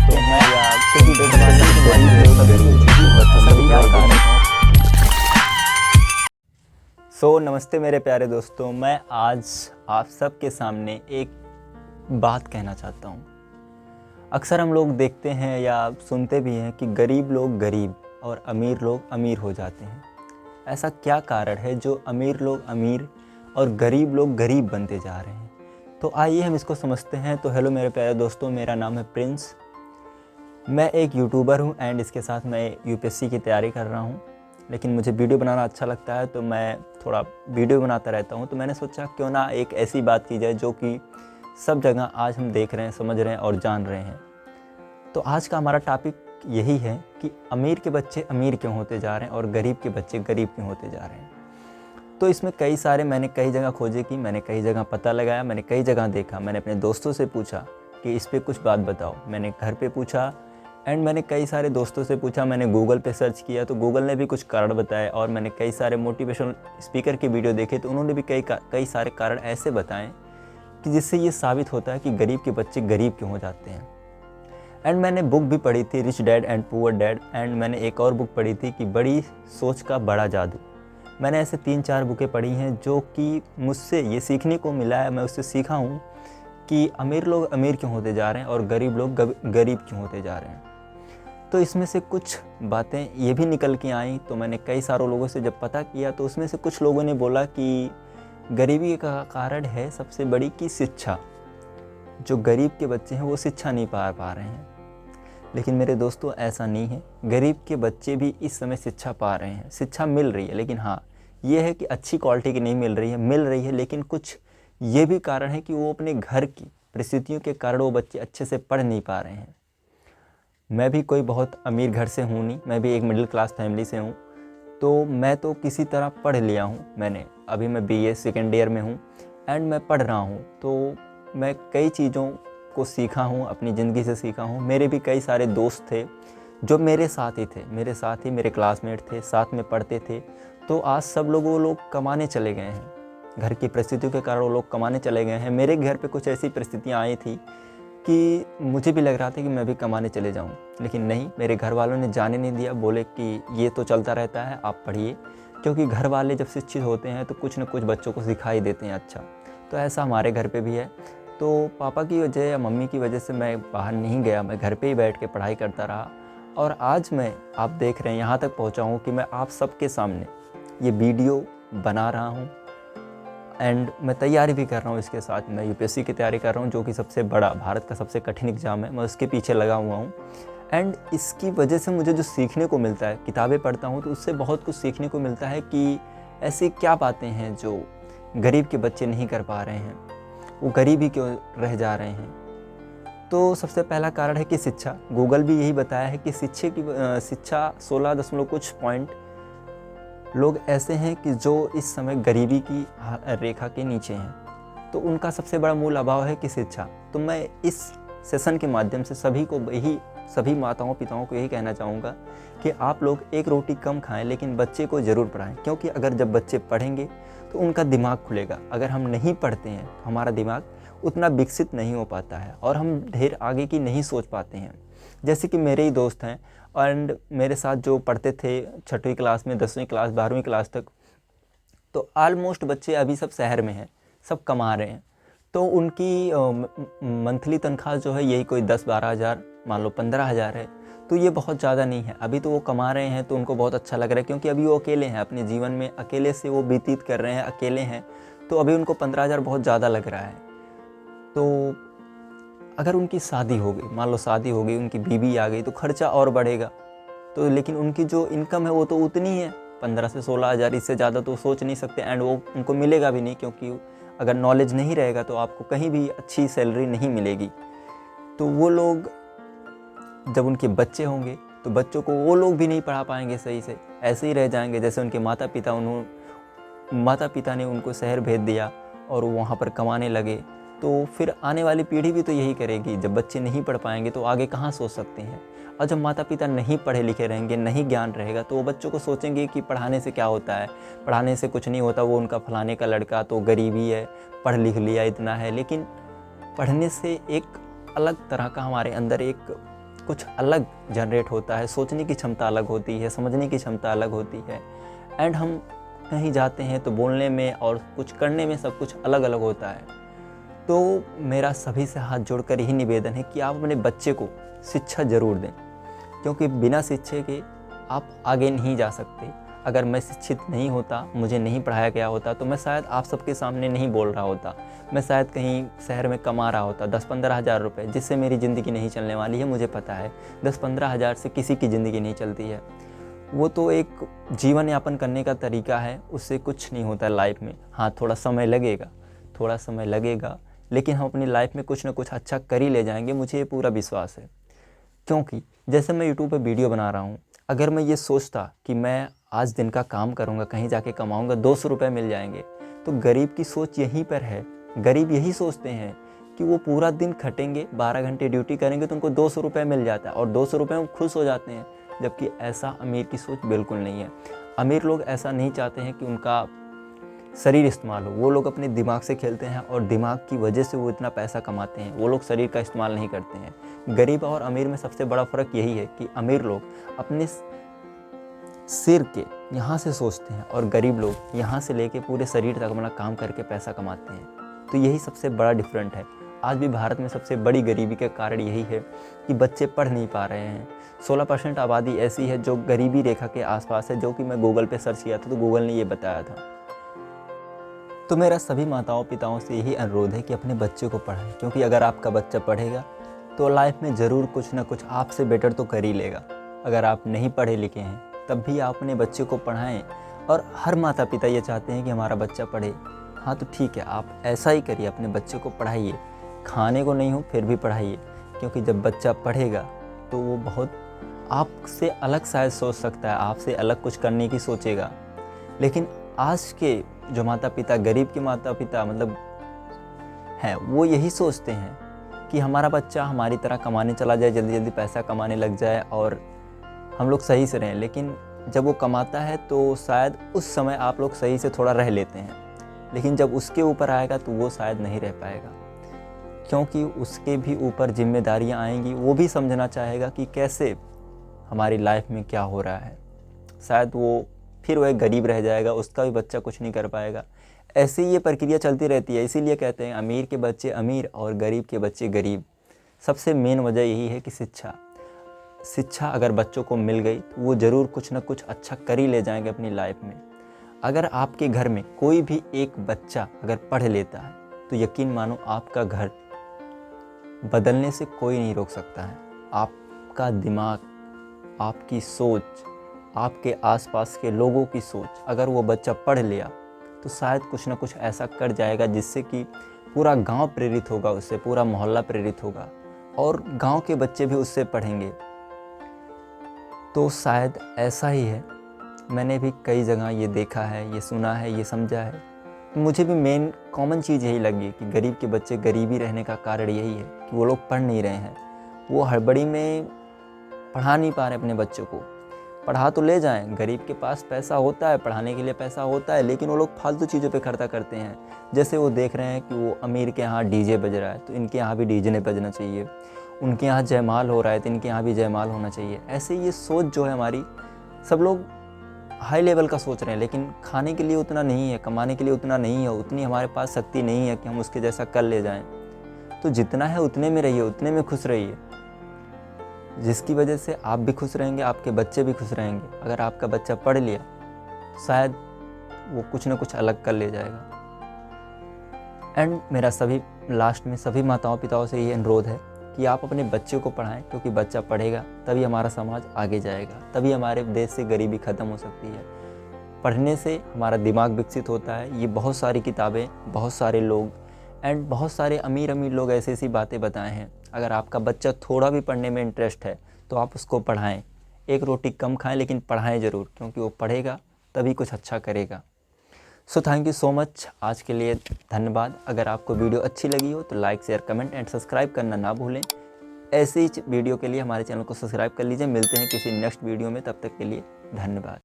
दोस्तों मैं या किसी भी भाषा के माध्यम से सभी क्या कारण नमस्ते मेरे प्यारे दोस्तों, मैं आज आप सबके सामने एक बात कहना चाहता हूँ। अक्सर हम लोग देखते हैं या सुनते भी हैं कि गरीब लोग गरीब और अमीर लोग अमीर हो जाते हैं। ऐसा क्या कारण है जो अमीर लोग अमीर और गरीब लोग गरीब बनते जा रहे हैं? तो आइए हम इसको समझते हैं। तो हेलो मेरे प्यारे दोस्तों, मेरा नाम है प्रिंस। मैं एक यूट्यूबर हूँ एंड इसके साथ मैं यूपीएससी की तैयारी कर रहा हूँ। लेकिन मुझे वीडियो बनाना अच्छा लगता है तो मैं थोड़ा वीडियो बनाता रहता हूँ। तो मैंने सोचा क्यों ना एक ऐसी बात की जाए जो कि सब जगह आज हम देख रहे हैं, समझ रहे हैं और जान रहे हैं। तो आज का हमारा टॉपिक यही है कि अमीर के बच्चे अमीर क्यों होते जा रहे हैं और गरीब के बच्चे गरीब क्यों होते जा रहे हैं। तो इसमें मैंने कई जगह खोजे की, मैंने कई जगह पता लगाया, मैंने कई जगह देखा, मैंने अपने दोस्तों से पूछा कि इस पे कुछ बात बताओ। मैंने घर पे पूछा एंड मैंने कई सारे दोस्तों से पूछा, मैंने गूगल पे सर्च किया तो गूगल ने भी कुछ कारण बताए और मैंने कई सारे मोटिवेशनल स्पीकर के वीडियो देखे तो उन्होंने भी कई सारे कारण ऐसे बताएं कि जिससे ये साबित होता है कि गरीब के बच्चे गरीब क्यों हो जाते हैं। एंड मैंने बुक भी पढ़ी थी, rich dad and poor dad, and मैंने एक और बुक पढ़ी थी कि बड़ी सोच का बड़ा जादू। मैंने ऐसे 3-4 बुकें पढ़ी हैं जो कि मुझसे ये सीखने को मिला है, मैं उससे सीखा हूँ कि अमीर लोग अमीर क्यों होते जा रहे हैं और गरीब लोग गरीब क्यों होते जा रहे हैं। तो इसमें से कुछ बातें ये भी निकल के आई। तो मैंने कई सारों लोगों से जब पता किया तो उसमें से कुछ लोगों ने बोला कि गरीबी का कारण है सबसे बड़ी कि शिक्षा। जो गरीब के बच्चे हैं वो शिक्षा नहीं पा रहे हैं। लेकिन मेरे दोस्तों ऐसा नहीं है, गरीब के बच्चे भी इस समय शिक्षा पा रहे हैं, शिक्षा मिल रही है। लेकिन हाँ, ये है कि अच्छी क्वालिटी की नहीं मिल रही है। लेकिन कुछ ये भी कारण है कि वो अपने घर की परिस्थितियों के कारण वो बच्चे अच्छे से पढ़ नहीं पा रहे हैं। मैं भी कोई बहुत अमीर घर से हूँ नहीं, मैं भी एक मिडिल क्लास फैमिली से हूँ। तो मैं तो किसी तरह पढ़ लिया हूँ। अभी मैं बीए सेकेंड ईयर में हूँ एंड मैं पढ़ रहा हूँ। तो मैं कई चीज़ों को सीखा हूँ, अपनी ज़िंदगी से सीखा हूँ। मेरे भी कई सारे दोस्त थे जो मेरे साथ ही थे, मेरे क्लासमेट थे, साथ में पढ़ते थे। तो आज सब वो लोग कमाने चले गए हैं। घर की परिस्थितियों के कारण वो लोग कमाने चले गए हैं। मेरे घर पे कुछ ऐसी परिस्थितियाँ आई थी कि मुझे भी लग रहा था कि मैं भी कमाने चले जाऊं, लेकिन नहीं, मेरे घर वालों ने जाने नहीं दिया। बोले कि ये तो चलता रहता है, आप पढ़िए। क्योंकि घर वाले जब शिक्षित होते हैं तो कुछ न कुछ बच्चों को सिखा ही देते हैं अच्छा। तो ऐसा हमारे घर पे भी है। तो पापा की वजह या मम्मी की वजह से मैं बाहर नहीं गया, मैं घर पे ही बैठ के पढ़ाई करता रहा। और आज मैं, आप देख रहे हैं, यहाँ तक पहुँचा हूँ कि मैं आप सबके सामने ये वीडियो बना रहा हूँ एंड मैं तैयारी भी कर रहा हूँ। इसके साथ मैं यूपीएससी की तैयारी कर रहा हूँ, जो कि सबसे बड़ा, भारत का सबसे कठिन एग्ज़ाम है। मैं उसके पीछे लगा हुआ हूँ एंड इसकी वजह से मुझे जो सीखने को मिलता है, किताबें पढ़ता हूँ तो उससे बहुत कुछ सीखने को मिलता है कि ऐसी क्या बातें हैं जो गरीब के बच्चे नहीं कर पा रहे हैं, वो गरीब ही क्यों रह जा रहे हैं। तो सबसे पहला कारण है कि शिक्षा। गूगल भी यही बताया है कि शिक्षा 16 दशमलव कुछ पॉइंट लोग ऐसे हैं कि जो इस समय गरीबी की रेखा के नीचे हैं। तो उनका सबसे बड़ा मूल अभाव है कि शिक्षा। तो मैं इस सेशन के माध्यम से सभी माताओं पिताओं को यही कहना चाहूँगा कि आप लोग एक रोटी कम खाएं लेकिन बच्चे को ज़रूर पढ़ाएं। क्योंकि अगर जब बच्चे पढ़ेंगे तो उनका दिमाग खुलेगा। अगर हम नहीं पढ़ते हैं तो हमारा दिमाग उतना विकसित नहीं हो पाता है और हम ढेर आगे की नहीं सोच पाते हैं। जैसे कि मेरे ही दोस्त हैं एंड मेरे साथ जो पढ़ते थे 6वीं क्लास में, 10वीं क्लास, 12वीं क्लास तक, तो ऑलमोस्ट बच्चे अभी सब शहर में हैं, सब कमा रहे हैं। तो उनकी मंथली तनख्वाह जो है यही कोई 10-12 हज़ार, मान लो 15 हज़ार है। तो ये बहुत ज़्यादा नहीं है। अभी तो वो कमा रहे हैं तो उनको बहुत अच्छा लग रहा है, क्योंकि अभी वो अकेले हैं, अपने जीवन में अकेले से वो व्यतीत कर रहे हैं, अकेले हैं। तो अभी उनको 15 हज़ार बहुत ज़्यादा लग रहा है। तो अगर उनकी शादी हो गई, मान लो शादी हो गई, उनकी बीवी आ गई, तो खर्चा और बढ़ेगा। तो लेकिन उनकी जो इनकम है वो तो उतनी है, 15 से 16 हज़ार, इससे ज़्यादा तो सोच नहीं सकते एंड वो उनको मिलेगा भी नहीं। क्योंकि अगर नॉलेज नहीं रहेगा तो आपको कहीं भी अच्छी सैलरी नहीं मिलेगी। तो वो लोग, जब उनके बच्चे होंगे तो बच्चों को वो लोग भी नहीं पढ़ा पाएंगे सही से, ऐसे ही रह जाएंगे जैसे उनके माता पिता ने उनको शहर भेज दिया और वो वहाँ पर कमाने लगे। तो फिर आने वाली पीढ़ी भी तो यही करेगी। जब बच्चे नहीं पढ़ पाएंगे तो आगे कहाँ सोच सकते हैं। और जब माता पिता नहीं पढ़े लिखे रहेंगे, नहीं ज्ञान रहेगा, तो वो बच्चों को सोचेंगे कि पढ़ाने से क्या होता है, पढ़ाने से कुछ नहीं होता, वो उनका फलाने का लड़का तो गरीबी है, पढ़ लिख लिया इतना है। लेकिन पढ़ने से एक अलग तरह का हमारे अंदर एक कुछ अलग जनरेट होता है, सोचने की क्षमता अलग होती है, समझने की क्षमता अलग होती है। एंड हम कहीं जाते हैं तो बोलने में और कुछ करने में सब कुछ अलग अलग होता है। तो मेरा सभी से हाथ जोड़कर यही निवेदन है कि आप अपने बच्चे को शिक्षा ज़रूर दें, क्योंकि बिना शिक्षा के आप आगे नहीं जा सकते। अगर मैं शिक्षित नहीं होता, मुझे नहीं पढ़ाया गया होता, तो मैं शायद आप सबके सामने नहीं बोल रहा होता। मैं शायद कहीं शहर में कमा रहा होता 10-15 हज़ार रुपये, जिससे मेरी ज़िंदगी नहीं चलने वाली है, मुझे पता है। 10-15 हज़ार से किसी की ज़िंदगी नहीं चलती है। वो तो एक जीवन यापन करने का तरीका है, उससे कुछ नहीं होता लाइफ में। हाँ, थोड़ा समय लगेगा, लेकिन हम अपनी लाइफ में कुछ ना कुछ अच्छा कर ही ले जाएंगे, मुझे ये पूरा विश्वास है। क्योंकि जैसे मैं यूट्यूब पे वीडियो बना रहा हूँ, अगर मैं ये सोचता कि मैं आज दिन का काम करूँगा, कहीं जाके कमाऊँगा, 200 रुपये मिल जाएंगे, तो गरीब की सोच यहीं पर है। गरीब यही सोचते हैं कि वो पूरा दिन खटेंगे, 12 घंटे ड्यूटी करेंगे तो उनको 200 रुपये मिल जाता है और 200 रुपये में खुश हो जाते हैं। जबकि ऐसा अमीर की सोच बिल्कुल नहीं है। अमीर लोग ऐसा नहीं चाहते हैं कि उनका शरीर इस्तेमाल हो, वो लोग अपने दिमाग से खेलते हैं और दिमाग की वजह से वो इतना पैसा कमाते हैं। वो लोग शरीर का इस्तेमाल नहीं करते हैं। गरीब और अमीर में सबसे बड़ा फ़र्क यही है कि अमीर लोग अपने सिर के यहाँ से सोचते हैं और गरीब लोग यहाँ से लेके पूरे शरीर तक अपना काम करके पैसा कमाते हैं। तो यही सबसे बड़ा डिफरेंट है। आज भी भारत में सबसे बड़ी गरीबी का कारण यही है कि बच्चे पढ़ नहीं पा रहे हैं। 16% आबादी ऐसी है जो गरीबी रेखा के आसपास है, जो कि मैं गूगल पे सर्च किया था तो गूगल ने ये बताया था। तो मेरा सभी माताओं पिताओं से यही अनुरोध है कि अपने बच्चे को पढ़ाएं, क्योंकि अगर आपका बच्चा पढ़ेगा तो लाइफ में ज़रूर कुछ ना कुछ आपसे बेटर तो कर ही लेगा। अगर आप नहीं पढ़े लिखे हैं तब भी आप अपने बच्चे को पढ़ाएं। और हर माता पिता ये चाहते हैं कि हमारा बच्चा पढ़े। हाँ, तो ठीक है, आप ऐसा ही करिए, अपने बच्चे को पढ़ाइए। खाने को नहीं हो फिर भी पढ़ाइए, क्योंकि जब बच्चा पढ़ेगा तो वो बहुत आपसे अलग शायद सोच सकता है, आपसे अलग कुछ करने की सोचेगा। लेकिन आज के जो माता पिता, गरीब के माता पिता मतलब हैं, वो यही सोचते हैं कि हमारा बच्चा हमारी तरह कमाने चला जाए, जल्दी जल्दी पैसा कमाने लग जाए और हम लोग सही से रहें। लेकिन जब वो कमाता है तो शायद उस समय आप लोग सही से थोड़ा रह लेते हैं, लेकिन जब उसके ऊपर आएगा तो वो शायद नहीं रह पाएगा, क्योंकि उसके भी ऊपर जिम्मेदारियां आएंगी। वो भी समझना चाहेगा कि कैसे हमारी लाइफ में क्या हो रहा है। शायद वो फिर वह गरीब रह जाएगा, उसका भी बच्चा कुछ नहीं कर पाएगा। ऐसे ही ये प्रक्रिया चलती रहती है। इसीलिए कहते हैं अमीर के बच्चे अमीर और गरीब के बच्चे गरीब। सबसे मेन वजह यही है कि शिक्षा अगर बच्चों को मिल गई तो वो ज़रूर कुछ ना कुछ अच्छा कर ही ले जाएंगे अपनी लाइफ में। अगर आपके घर में कोई भी एक बच्चा अगर पढ़ लेता है तो यकीन मानो आपका घर बदलने से कोई नहीं रोक सकता है। आपका दिमाग, आपकी सोच, आपके आसपास के लोगों की सोच, अगर वो बच्चा पढ़ लिया तो शायद कुछ ना कुछ ऐसा कर जाएगा जिससे कि पूरा गांव प्रेरित होगा उससे, पूरा मोहल्ला प्रेरित होगा और गांव के बच्चे भी उससे पढ़ेंगे। तो शायद ऐसा ही है। मैंने भी कई जगह ये देखा है, ये सुना है, ये समझा है। मुझे भी मेन कॉमन चीज़ यही लगी कि गरीब के बच्चे गरीबी रहने का कारण यही है कि वो लोग पढ़ नहीं रहे हैं। वो हड़बड़ी में पढ़ा नहीं पा रहे अपने बच्चों को। पढ़ा तो ले जाएं, गरीब के पास पैसा होता है, पढ़ाने के लिए पैसा होता है, लेकिन वो लोग फालतू चीज़ों पे खर्चा करते हैं। जैसे वो देख रहे हैं कि वो अमीर के यहाँ डीजे बज रहा है तो इनके यहाँ भी डीजे नहीं बजना चाहिए, उनके यहाँ जयमाल हो रहा है तो इनके यहाँ भी जयमाल होना चाहिए। ऐसे ये सोच जो है हमारी, सब लोग हाई लेवल का सोच रहे हैं, लेकिन खाने के लिए उतना नहीं है, कमाने के लिए उतना नहीं है, उतनी हमारे पास शक्ति नहीं है कि हम उसके जैसा कर ले जाएं। तो जितना है उतने में रहिए, उतने में खुश रहिए, जिसकी वजह से आप भी खुश रहेंगे, आपके बच्चे भी खुश रहेंगे। अगर आपका बच्चा पढ़ लिया शायद वो कुछ ना कुछ अलग कर ले जाएगा। एंड मेरा सभी लास्ट में सभी माताओं पिताओं से ये अनुरोध है कि आप अपने बच्चे को पढ़ाएं, क्योंकि बच्चा पढ़ेगा तभी हमारा समाज आगे जाएगा, तभी हमारे देश से गरीबी ख़त्म हो सकती है। पढ़ने से हमारा दिमाग विकसित होता है। ये बहुत सारी किताबें, बहुत सारे लोग एंड बहुत सारे अमीर लोग ऐसी ऐसी बातें बताए हैं। अगर आपका बच्चा थोड़ा भी पढ़ने में इंटरेस्ट है तो आप उसको पढ़ाएं। एक रोटी कम खाएं लेकिन पढ़ाएं ज़रूर, क्योंकि वो पढ़ेगा तभी कुछ अच्छा करेगा। So thank you so much. आज के लिए धन्यवाद। अगर आपको वीडियो अच्छी लगी हो तो like share comment and subscribe करना ना भूलें। ऐसे ही वीडियो के लिए हमारे चैनल को सब्सक्राइब कर लीजिए। मिलते हैं किसी नेक्स्ट वीडियो में, तब तक के लिए धन्यवाद।